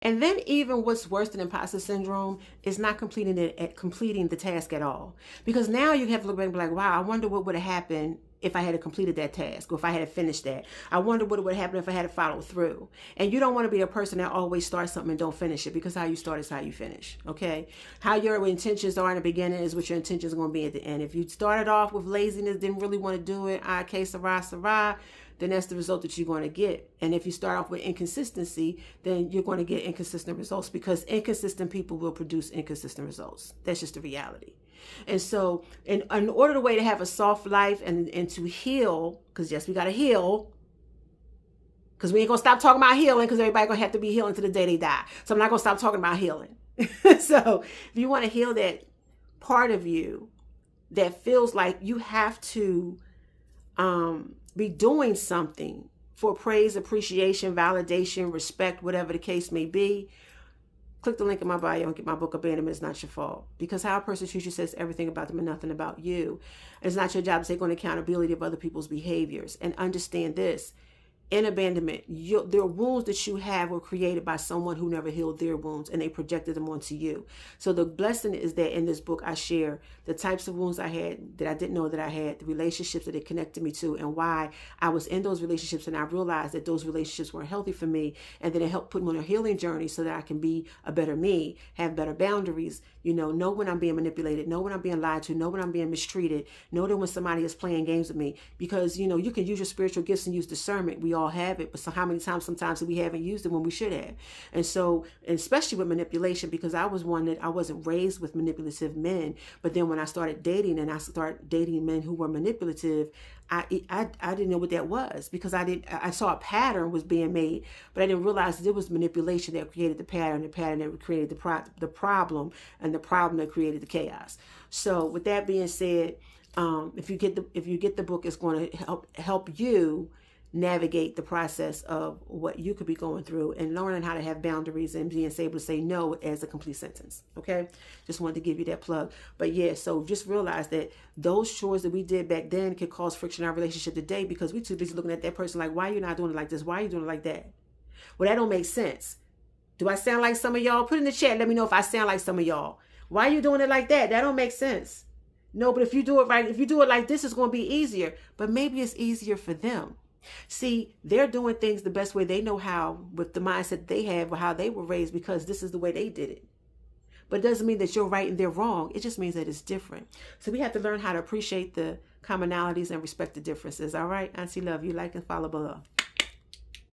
And then even what's worse than imposter syndrome is not completing the task at all. Because now you have to look back and be like, wow, I wonder what would have happened if I had completed that task, or if I had finished that. I wonder what would happen if I had followed through. And you don't want to be a person that always starts something and don't finish it, because how you start is how you finish, okay? How your intentions are in the beginning is what your intentions are going to be at the end. If you started off with laziness, didn't really want to do it, okay, sarah, then that's the result that you're going to get. And if you start off with inconsistency, then you're going to get inconsistent results, because inconsistent people will produce inconsistent results. That's just the reality. And so in order the way to have a soft life and to heal, because yes, we got to heal, because we ain't going to stop talking about healing, because everybody going to have to be healing to the day they die. So I'm not going to stop talking about healing. So if you want to heal that part of you that feels like you have to be doing something for praise, appreciation, validation, respect, whatever the case may be, click the link in my bio and get my book, Abandonment Is Not Your Fault. Because how a person treats you says everything about them and nothing about you. It's not your job to take on accountability of other people's behaviors. And understand this. In abandonment, there are wounds that you have were created by someone who never healed their wounds, and they projected them onto you. So the blessing is that in this book, I share the types of wounds I had that I didn't know that I had, the relationships that it connected me to, and why I was in those relationships, and I realized that those relationships weren't healthy for me, and then it helped put me on a healing journey so that I can be a better me, have better boundaries, know when I'm being manipulated, know when I'm being lied to, know when I'm being mistreated, know that when somebody is playing games with me, because, you can use your spiritual gifts and use discernment. We all have it, but so how many times sometimes we haven't used it when we should have. And so, especially with manipulation, because I was one that I wasn't raised with manipulative men, but then when I started dating and I started dating men who were manipulative, I didn't know what that was, because I saw a pattern was being made, but I didn't realize that it was manipulation that created the pattern that created the problem, and the problem that created the chaos. So with that being said, if you get the book, it's going to help you navigate the process of what you could be going through, and learning how to have boundaries and being able to say no as a complete sentence. Okay, just wanted to give you that plug. But yeah, so just realize that those chores that we did back then could cause friction in our relationship today, because we too busy looking at that person like, why are you not doing it like this? Why are you doing it like that? Well, that don't make sense. Do I sound like some of y'all? Put in the chat, let me know if I sound like some of y'all. Why are you doing it like that? That don't make sense. No, but if you do it right, if you do it like this, it's going to be easier. But maybe it's easier for them. See, they're doing things the best way they know how, with the mindset they have, or how they were raised, because this is the way they did it. But it doesn't mean that you're right and they're wrong. It just means that it's different. So we have to learn how to appreciate the commonalities and respect the differences. All right, Auntie, love you. Like and follow below.